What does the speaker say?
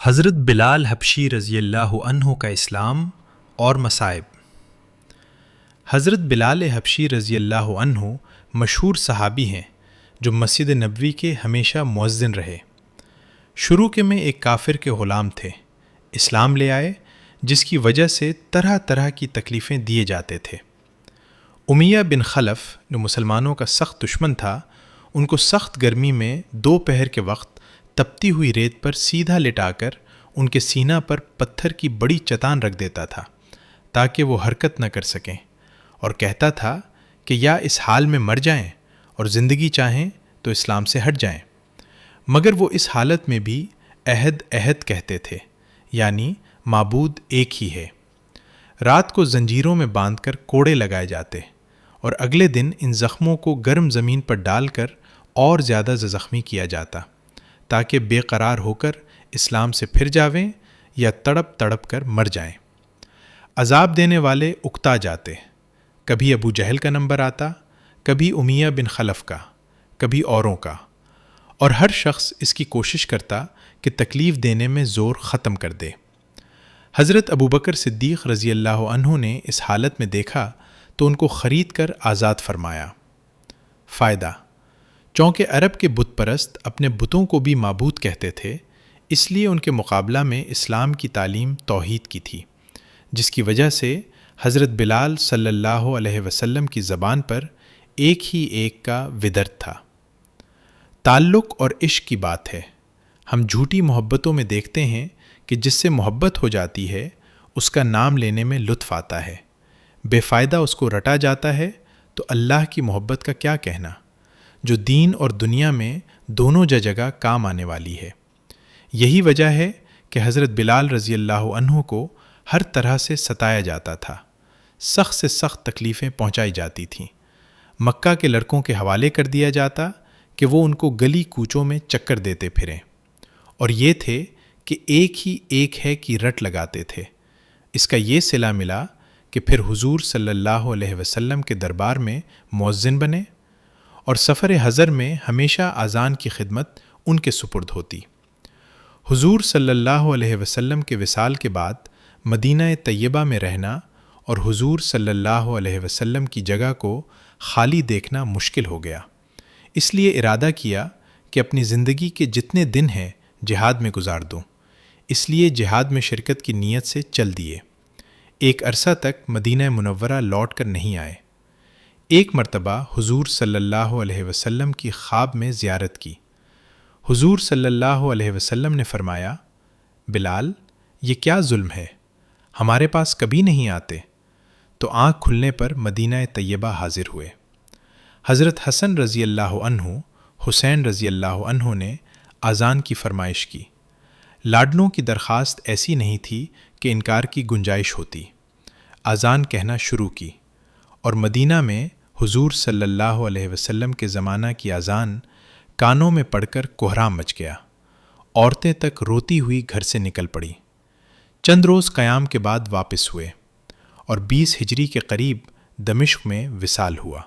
حضرت بلال حبشی رضی اللہ عنہ کا اسلام اور مصائب۔ حضرت بلال حبشی رضی اللہ عنہ مشہور صحابی ہیں جو مسجد نبوی کے ہمیشہ مؤذن رہے۔ شروع کے میں ایک کافر کے غلام تھے، اسلام لے آئے جس کی وجہ سے طرح طرح کی تکلیفیں دیے جاتے تھے۔ امیہ بن خلف جو مسلمانوں کا سخت دشمن تھا، ان کو سخت گرمی میں دوپہر کے وقت تپتی ہوئی ریت پر سیدھا لٹا کر ان کے سینہ پر پتھر کی بڑی چٹان رکھ دیتا تھا تاکہ وہ حرکت نہ کر سکیں، اور کہتا تھا کہ یا اس حال میں مر جائیں اور زندگی چاہیں تو اسلام سے ہٹ جائیں، مگر وہ اس حالت میں بھی عہد عہد کہتے تھے، یعنی معبود ایک ہی ہے۔ رات کو زنجیروں میں باندھ کر کوڑے لگائے جاتے اور اگلے دن ان زخموں کو گرم زمین پر ڈال کر اور زیادہ زخمی کیا جاتا تاکہ بے قرار ہو کر اسلام سے پھر جاویں یا تڑپ تڑپ کر مر جائیں۔ عذاب دینے والے اکتا جاتے، کبھی ابو جہل کا نمبر آتا، کبھی امیہ بن خلف کا، کبھی اوروں کا، اور ہر شخص اس کی کوشش کرتا کہ تکلیف دینے میں زور ختم کر دے۔ حضرت ابوبکر صدیق رضی اللہ عنہ نے اس حالت میں دیکھا تو ان کو خرید کر آزاد فرمایا۔ فائدہ: چونکہ عرب کے بت پرست اپنے بتوں کو بھی معبود کہتے تھے، اس لیے ان کے مقابلہ میں اسلام کی تعلیم توحید کی تھی، جس کی وجہ سے حضرت بلال صلی اللہ علیہ وسلم کی زبان پر ایک ہی ایک کا ودرد تھا۔ تعلق اور عشق کی بات ہے۔ ہم جھوٹی محبتوں میں دیکھتے ہیں کہ جس سے محبت ہو جاتی ہے اس کا نام لینے میں لطف آتا ہے، بے فائدہ اس کو رٹا جاتا ہے تو اللہ کی محبت کا کیا کہنا، جو دین اور دنیا میں دونوں جگہ کام آنے والی ہے۔ یہی وجہ ہے کہ حضرت بلال رضی اللہ عنہ کو ہر طرح سے ستایا جاتا تھا، سخت سے سخت تکلیفیں پہنچائی جاتی تھیں۔ مکہ کے لڑکوں کے حوالے کر دیا جاتا کہ وہ ان کو گلی کوچوں میں چکر دیتے پھریں، اور یہ تھے کہ ایک ہی ایک ہے کی رٹ لگاتے تھے۔ اس کا یہ صلہ ملا کہ پھر حضور صلی اللہ علیہ وسلم کے دربار میں مؤذن بنے، اور سفر حضر میں ہمیشہ اذان کی خدمت ان کے سپرد ہوتی۔ حضور صلی اللہ علیہ وسلم کے وصال کے بعد مدینہ طیبہ میں رہنا اور حضور صلی اللہ علیہ وسلم کی جگہ کو خالی دیکھنا مشکل ہو گیا، اس لیے ارادہ کیا کہ اپنی زندگی کے جتنے دن ہیں جہاد میں گزار دوں، اس لیے جہاد میں شرکت کی نیت سے چل دیے۔ ایک عرصہ تک مدینہ منورہ لوٹ کر نہیں آئے۔ ایک مرتبہ حضور صلی اللہ علیہ وسلم کی خواب میں زیارت کی۔ حضور صلی اللہ علیہ وسلم نے فرمایا، بلال، یہ کیا ظلم ہے، ہمارے پاس کبھی نہیں آتے؟ تو آنکھ کھلنے پر مدینہ طیبہ حاضر ہوئے۔ حضرت حسن رضی اللہ عنہ، حسین رضی اللہ عنہ نے اذان کی فرمائش کی۔ لاڈلوں کی درخواست ایسی نہیں تھی کہ انکار کی گنجائش ہوتی۔ اذان کہنا شروع کی، اور مدینہ میں حضور صلی اللہ علیہ وسلم کے زمانہ کی اذان کانوں میں پڑھ کر کوہرام مچ گیا۔ عورتیں تک روتی ہوئی گھر سے نکل پڑی۔ چند روز قیام کے بعد واپس ہوئے، اور 20 ہجری کے قریب دمشق میں وصال ہوا۔